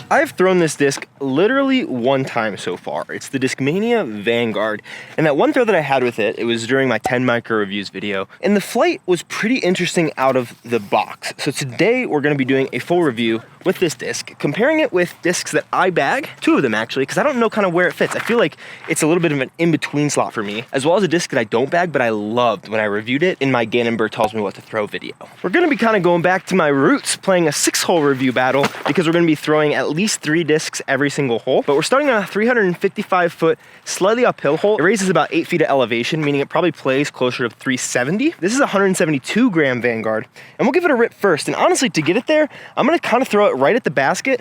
I've thrown this disc literally one time so far. It's the Discmania Vanguard. And that one throw that I had with it, it was during my 10 micro reviews video. And the flight was pretty interesting out of the box. So today we're gonna be doing a full review with this disc, comparing it with discs that I bag, 2 of them actually, because I don't know kind of where it fits. I feel like it's a little bit of an in-between slot for me, as well as a disc that I don't bag, but I loved when I reviewed it in my Gannon Tells Me What to Throw video. We're gonna be kind of going back to my roots, playing a 6-hole review battle, because we're gonna be throwing at least 3 discs every single hole. But we're starting on a 355-foot, slightly uphill hole. It raises about 8 feet of elevation, meaning it probably plays closer to 370. This is a 172 gram Vanguard, and we'll give it a rip first. And honestly, to get it there, I'm gonna kind of throw it right at the basket,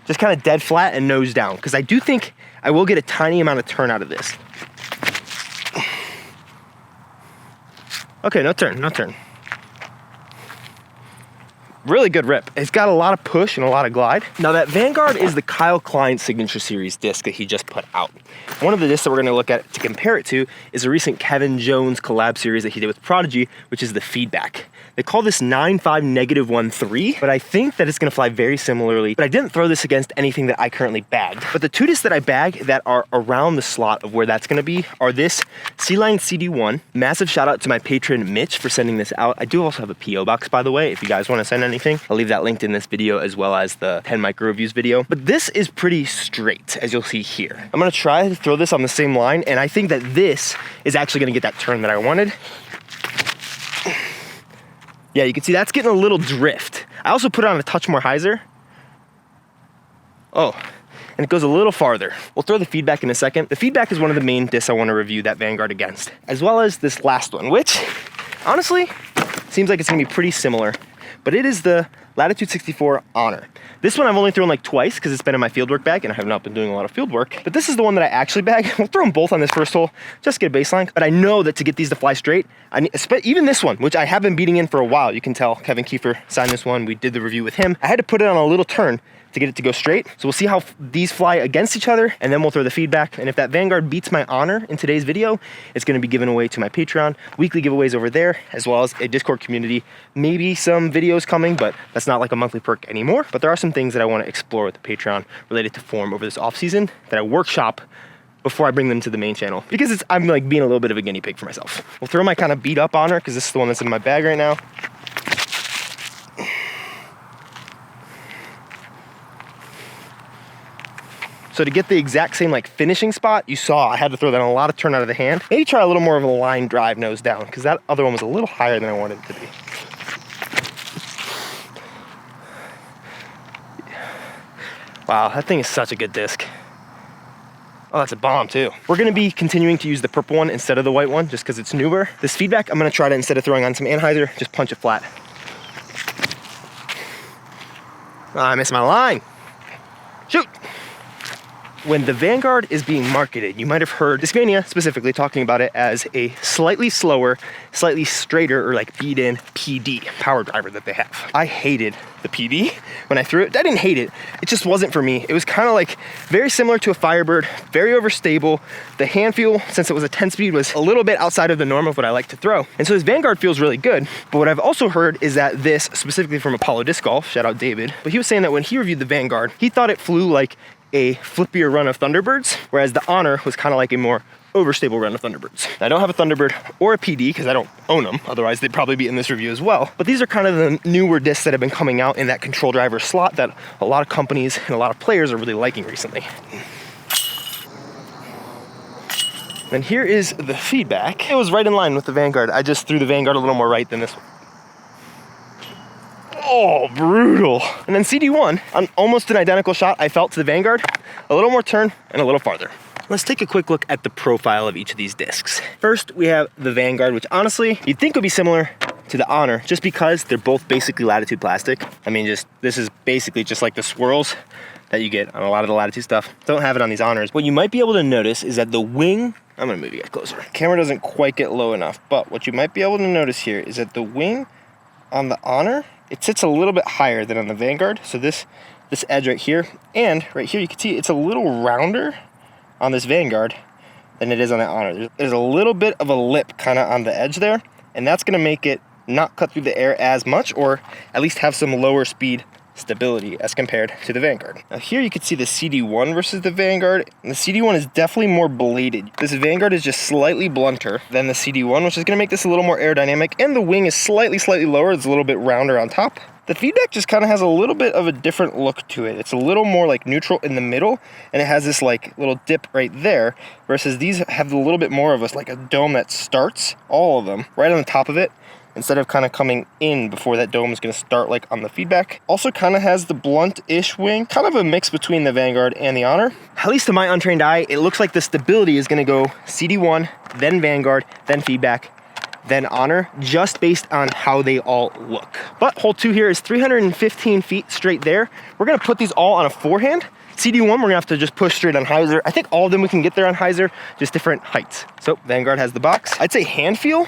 just kind of dead flat and nose down, because I do think I will get a tiny amount of turn out of this. Okay, no turn, no turn. Really good rip. It's got a lot of push and a lot of glide. Now that Vanguard is the Kyle Klein Signature Series disc that he just put out. One of the discs that we're gonna look at to compare it to is a recent Kevin Jones collab series that he did with Prodigy, which is the Feedback. They call this 9.5-13, but I think that it's gonna fly very similarly. But I didn't throw this against anything that I currently bagged. But the 2 discs that I bag that are around the slot of where that's gonna be are this C-Line CD1. Massive shout out to my patron Mitch for sending this out. I do also have a PO box, by the way, if you guys wanna send anything. I'll leave that linked in this video as well as the 10 micro reviews video. But this is pretty straight, as you'll see here. I'm gonna try to throw this on the same line, and I think that this is actually gonna get that turn that I wanted. Yeah, you can see that's getting a little drift. I also put on a touch more hyzer. Oh, and it goes a little farther. We'll throw the Feedback in a second. The Feedback is one of the main discs I want to review that Vanguard against, as well as this last one, which honestly seems like it's gonna be pretty similar, but it is the Latitude 64 Honor. This one I've only thrown like twice because it's been in my fieldwork bag and I have not been doing a lot of field work. But this is the one that I actually bag. We'll throw them both on this first hole just to get a baseline. But I know that to get these to fly straight, I need, even this one, which I have been beating in for a while. You can tell Kevin Kiefer signed this one. We did the review with him. I had to put it on a little turn to get it to go straight. So we'll see how these fly against each other, and then we'll throw the Feedback. And if that Vanguard beats my Honor in today's video, it's gonna be given away to my Patreon. Weekly giveaways over there, as well as a Discord community. Maybe some videos coming, but that's not like a monthly perk anymore. But there are some things that I wanna explore with the Patreon related to form over this off season that I workshop before I bring them to the main channel. Because I'm like being a little bit of a guinea pig for myself. We'll throw my kind of beat up Honor, because this is the one that's in my bag right now. So to get the exact same like finishing spot, you saw I had to throw that on a lot of turn out of the hand. Maybe try a little more of a line drive nose down, because that other one was a little higher than I wanted it to be. Wow, that thing is such a good disc. Oh, that's a bomb too. We're gonna be continuing to use the purple one instead of the white one, just because it's newer. This Feedback, I'm gonna try to, instead of throwing on some anhyzer, just punch it flat. Oh, I missed my line. Shoot! When the Vanguard is being marketed, you might have heard Discmania specifically talking about it as a slightly slower, slightly straighter, or like beat-in PD power driver that they have. I hated the PD when I threw it. I didn't hate it, it just wasn't for me. It was kind of like very similar to a Firebird, very overstable. The hand feel, since it was a 10-speed, was a little bit outside of the norm of what I like to throw. And so this Vanguard feels really good. But what I've also heard is that this, specifically from Apollo Disc Golf, shout out David, but he was saying that when he reviewed the Vanguard, he thought it flew like a flippier run of Thunderbirds, whereas the Honor was kind of like a more overstable run of Thunderbirds. I don't have a Thunderbird or a PD because I don't own them, otherwise they'd probably be in this review as well. But these are kind of the newer discs that have been coming out in that control driver slot that a lot of companies and a lot of players are really liking recently. And here is the Feedback. It was right in line with the Vanguard. I just threw the Vanguard a little more right than this one. Oh, brutal. And then CD1, on almost an identical shot I felt to the Vanguard, a little more turn and a little farther. Let's take a quick look at the profile of each of these discs. First, we have the Vanguard, which honestly, you'd think would be similar to the Honor, just because they're both basically Latitude plastic. I mean, this is basically just like the swirls that you get on a lot of the Latitude stuff. Don't have it on these Honors. What you might be able to notice is that the wing, I'm gonna move you guys closer. Camera doesn't quite get low enough, but what you might be able to notice here is that the wing on the Honor, it sits a little bit higher than on the Vanguard. So this edge right here, and right here, you can see it's a little rounder on this Vanguard than it is on the Honor. There's a little bit of a lip kind of on the edge there, and that's gonna make it not cut through the air as much, or at least have some lower speed stability as compared to the Vanguard. Now here you can see the CD1 versus the Vanguard, and the CD1 is definitely more bladed. This Vanguard is just slightly blunter than the CD1, which is gonna make this a little more aerodynamic, and the wing is slightly lower. It's a little bit rounder on top. The feedback just kind of has a little bit of a different look to it. It's a little more like neutral in the middle, and it has this like little dip right there, versus these have a little bit more of like a dome that starts, all of them, right on the top of it, instead of kind of coming in before that dome is going to start like on the feedback. Also kind of has the blunt-ish wing, kind of a mix between the Vanguard and the Honor. At least to my untrained eye, it looks like the stability is going to go CD1, then Vanguard, then feedback, then Honor, just based on how they all look. But hole 2 here is 315 feet straight there. We're gonna put these all on a forehand. CD1, we're gonna have to just push straight on hyzer. I think all of them we can get there on hyzer, just different heights. So Vanguard has the box. I'd say hand feel,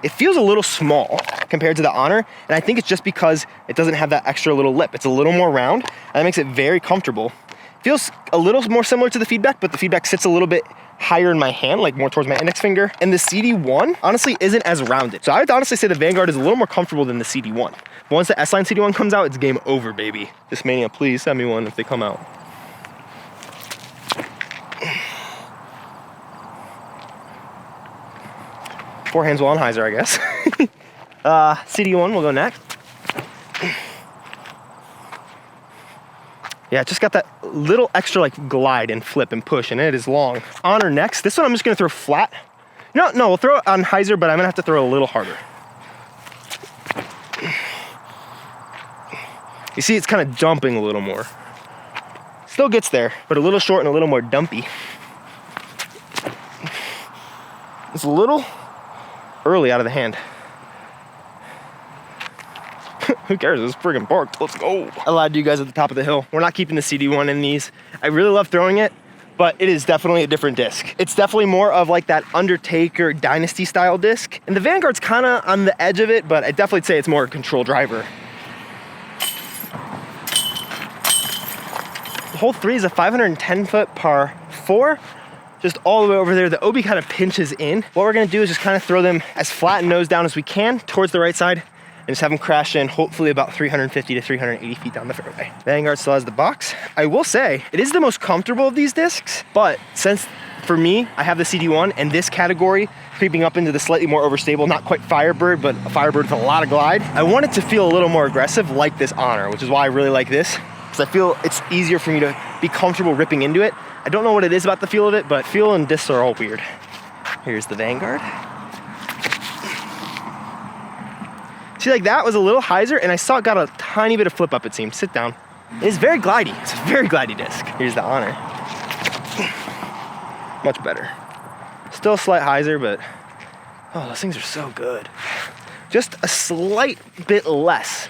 it feels a little small compared to the Honor, and I think it's just because it doesn't have that extra little lip. It's a little more round, and that makes it very comfortable. Feels a little more similar to the feedback, but the feedback sits a little bit higher in my hand, like more towards my index finger. And the CD1 honestly isn't as rounded. So I would honestly say the Vanguard is a little more comfortable than the CD1. But once the S-Line CD1 comes out, it's game over, baby. This Mania, please send me one if they come out. Forehands well on hyzer, I guess. CD1 will go next. Yeah, it just got that little extra like glide and flip and push, and it is long. Honor next. This one I'm just gonna throw flat. No, we'll throw it on hyzer, but I'm gonna have to throw a little harder. You see, it's kind of dumping a little more. Still gets there, but a little short and a little more dumpy. It's a little early out of the hand. Who cares? It's friggin' parked. Let's go. I lied to you guys at the top of the hill. We're not keeping the CD1 in these. I really love throwing it, but it is definitely a different disc. It's definitely more of like that Undertaker Dynasty style disc. And the Vanguard's kind of on the edge of it, but I definitely say it's more a control driver. Hole 3 is a 510 foot par 4. Just all the way over there. The OB kind of pinches in. What we're gonna do is just kind of throw them as flat and nose down as we can towards the right side, and just have them crash in hopefully about 350 to 380 feet down the fairway. Vanguard still has the box. I will say, it is the most comfortable of these discs, but since for me, I have the CD1 and this category creeping up into the slightly more overstable, not quite Firebird, but a Firebird with a lot of glide, I want it to feel a little more aggressive like this Honor, which is why I really like this, because I feel it's easier for me to be comfortable ripping into it. I don't know what it is about the feel of it, but feel and discs are all weird. Here's the Vanguard. See, like that was a little hyzer, and I saw it got a tiny bit of flip up, it seemed. Sit down. It is very glidey. It's a very glidey disc. Here's the Honor. Much better. Still a slight hyzer, but oh, those things are so good. Just a slight bit less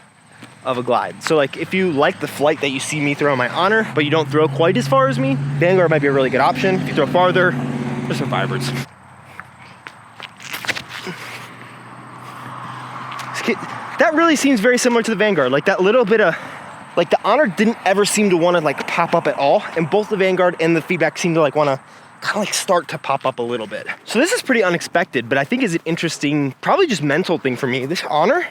of a glide. So like if you like the flight that you see me throw on my Honor, but you don't throw quite as far as me, Vanguard might be a really good option. If you throw farther, there's some Firebirds. That really seems very similar to the Vanguard. Like that little bit of, like the Honor didn't ever seem to want to like pop up at all. And both the Vanguard and the feedback seem to like want to kind of like start to pop up a little bit. So this is pretty unexpected, but I think is an interesting, probably just mental thing for me. This Honor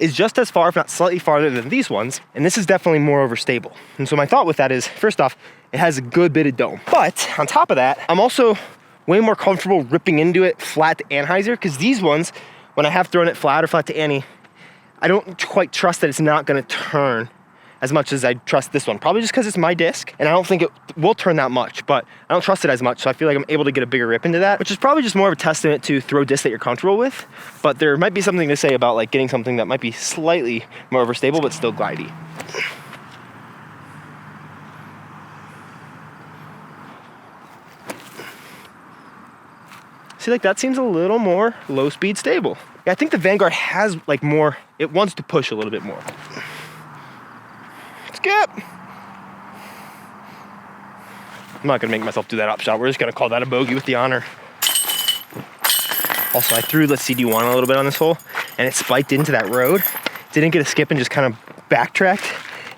is just as far, if not slightly farther than these ones. And this is definitely more overstable. And so my thought with that is, first off, it has a good bit of dome. But on top of that, I'm also way more comfortable ripping into it flat to Anheuser, because these ones, when I have thrown it flat or flat to Annie, I don't quite trust that it's not gonna turn as much as I trust this one. Probably just because it's my disc, and I don't think it will turn that much, but I don't trust it as much, so I feel like I'm able to get a bigger rip into that, which is probably just more of a testament to throw discs that you're comfortable with, but there might be something to say about like getting something that might be slightly more overstable, but still glidey. See, like that seems a little more low speed stable. Yeah, I think the Vanguard has like more, it wants to push a little bit more. Skip. I'm not gonna make myself do that up shot. We're just gonna call that a bogey with the Honor. Also, I threw the CD1 a little bit on this hole, and it spiked into that road. Didn't get a skip and just kind of backtracked.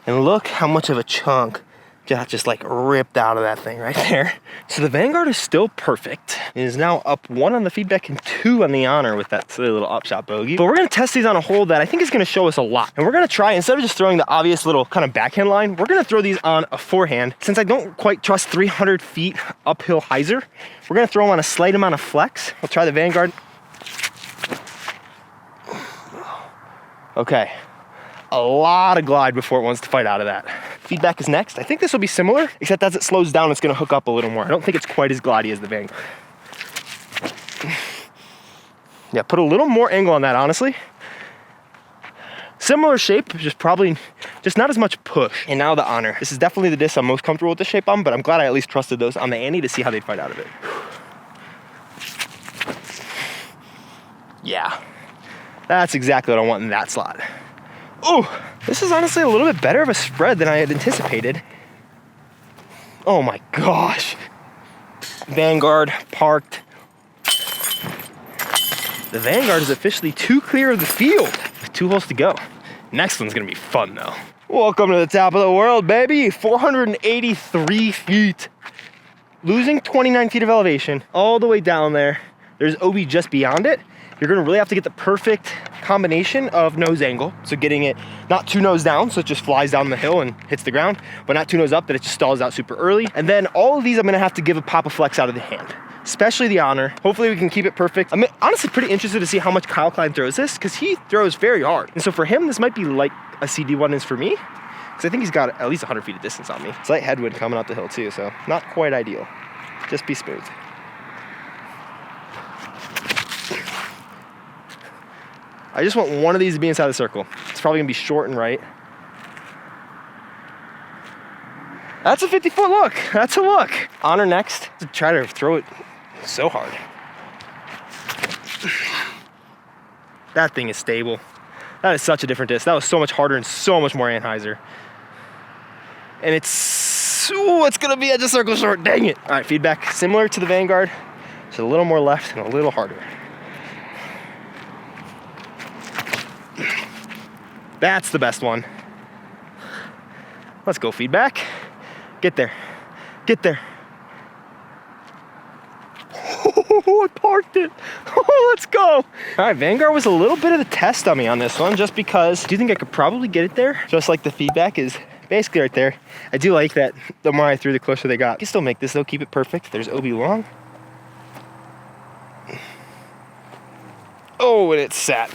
And look how much of a chunk got just like ripped out of that thing right there. So the Vanguard is still perfect. It is now up 1 on the feedback and 2 on the honor with that silly little upshot bogey. But we're gonna test these on a hole that I think is gonna show us a lot. And we're gonna try, instead of just throwing the obvious little kind of backhand line, we're gonna throw these on a forehand. Since I don't quite trust 300 feet uphill hyzer, we're gonna throw them on a slight amount of flex. We'll try the Vanguard. Okay. A lot of glide before it wants to fight out of that. Feedback is next. I think this will be similar, except as it slows down, it's gonna hook up a little more. I don't think it's quite as glidey as the Vanguard. Yeah, put a little more angle on that, honestly. Similar shape, just probably just not as much push. And now the honor. This is definitely the disc I'm most comfortable with the shape on, but I'm glad I at least trusted those on the ante to see how they'd fight out of it. Yeah, that's exactly what I want in that slot. Oh, this is honestly a little bit better of a spread than I had anticipated. Oh my gosh. Vanguard parked. The Vanguard is officially 2 clear of the field with 2 holes to go. Next one's gonna be fun though. Welcome to the top of the world, baby. 483 feet. Losing 29 feet of elevation all the way down there. There's OB just beyond it. You're gonna really have to get the perfect combination of nose angle. So getting it not too nose down, so it just flies down the hill and hits the ground, but not too nose up that it just stalls out super early. And then all of these I'm gonna have to give a pop of flex out of the hand, especially the honor. Hopefully we can keep it perfect. I'm honestly pretty interested to see how much Kyle Klein throws this, because he throws very hard. And so for him, this might be like a CD1 is for me, because I think he's got at least 100 feet of distance on me. Slight headwind coming up the hill too, so not quite ideal. Just be smooth. I just want one of these to be inside the circle. It's probably gonna be short and right. That's a 50-foot look. That's a look. Honor next. To try to throw it so hard. That thing is stable. That is such a different disc. That was so much harder and so much more anhyzer. And it's gonna be edge of circle short, dang it. All right, feedback similar to the Vanguard. Just a little more left and a little harder. That's the best one. Let's go, feedback. Get there. Get there. Oh, I parked it. Oh, let's go. All right, Vanguard was a little bit of a test on me on this one, just because I do think I could probably get it there, just like the feedback is basically right there. I do like that the more I threw, the closer they got. I can still make this though, keep it perfect. There's OB long. Oh, and it's sat.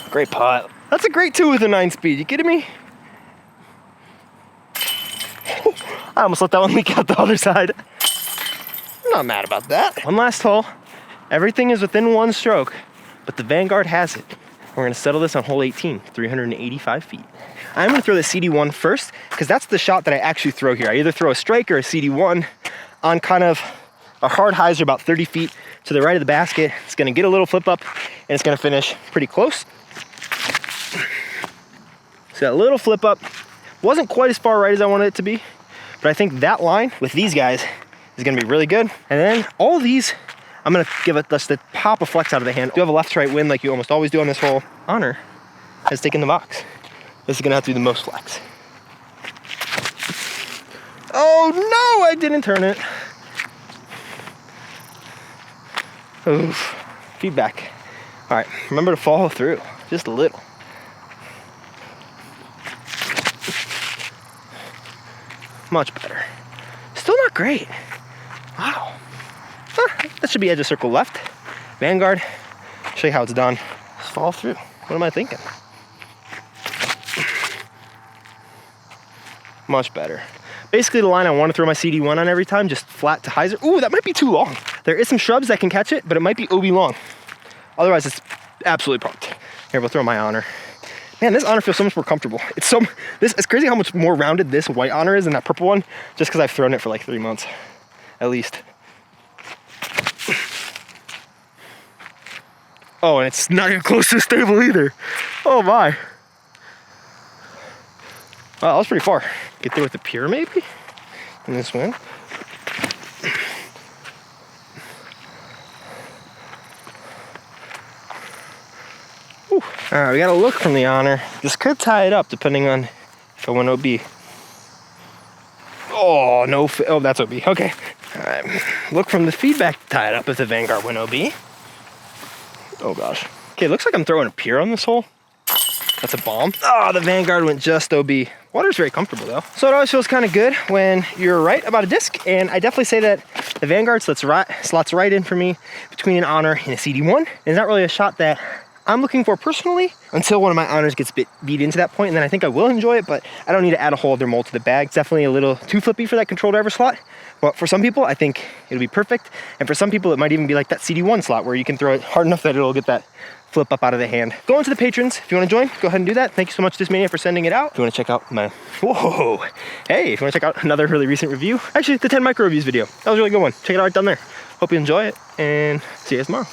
Great putt. That's a great 2 with a 9 speed. You kidding me? I almost let that one leak out the other side. I'm not mad about that. One last hole. Everything is within 1 stroke, but the Vanguard has it. We're gonna settle this on hole 18, 385 feet. I'm gonna throw the CD1 first, because that's the shot that I actually throw here. I either throw a strike or a CD1 on kind of a hard hyzer about 30 feet to the right of the basket. It's gonna get a little flip up, and it's gonna finish pretty close. So that little flip up wasn't quite as far right as I wanted it to be, but I think that line with these guys is gonna be really good. And then all these, I'm gonna give it just a pop of flex out of the hand. You have a left to right wind like you almost always do on this hole. Honor has taken the box. This is gonna have to be the most flex. Oh no, I didn't turn it. Oof, feedback. All right, remember to follow through, just a little. Much better. Still not great. Wow. That should be edge of circle left. Vanguard, show you how it's done. Just follow through. What am I thinking? Much better. Basically the line I want to throw my CD1 on every time, just flat to hyzer. Ooh, that might be too long. There is some shrubs that can catch it, but it might be OB long. Otherwise, it's absolutely parked. Here, we'll throw my honor. Man, this honor feels so much more comfortable. It's crazy how much more rounded this white honor is than that purple one, just because I've thrown it for like 3 months, at least. Oh, and it's not even close to stable either. Oh my. Wow, that was pretty far. Get there with the pure maybe? In this wind. All right, we got a look from the honor. This could tie it up depending on If I went OB. Oh, no, oh, that's OB, okay. All right, look from the feedback to tie it up if the Vanguard went OB. Oh gosh. Okay, looks like I'm throwing a pier on this hole. That's a bomb. Oh, the Vanguard went just OB. Water's very comfortable though. So it always feels kind of good when you're right about a disc, and I definitely say that the Vanguard slots right in for me between an honor and a CD1. It's not really a shot that I'm looking for personally until one of my honors gets beat into that point, and then I think I will enjoy it, but I don't need to add a whole other mold to the bag. It's definitely a little too flippy for that control driver slot, but for some people, I think it'll be perfect, and for some people, it might even be like that CD1 slot where you can throw it hard enough that it'll get that flip up out of the hand. Go on to the patrons. If you want to join, go ahead and do that. Thank you so much, Discmania, for sending it out. If you want to check out my, whoa, hey, if you want to check out another really recent review, actually the 10 micro reviews video, that was a really good one. Check it out right down there. Hope you enjoy it, and see you guys tomorrow.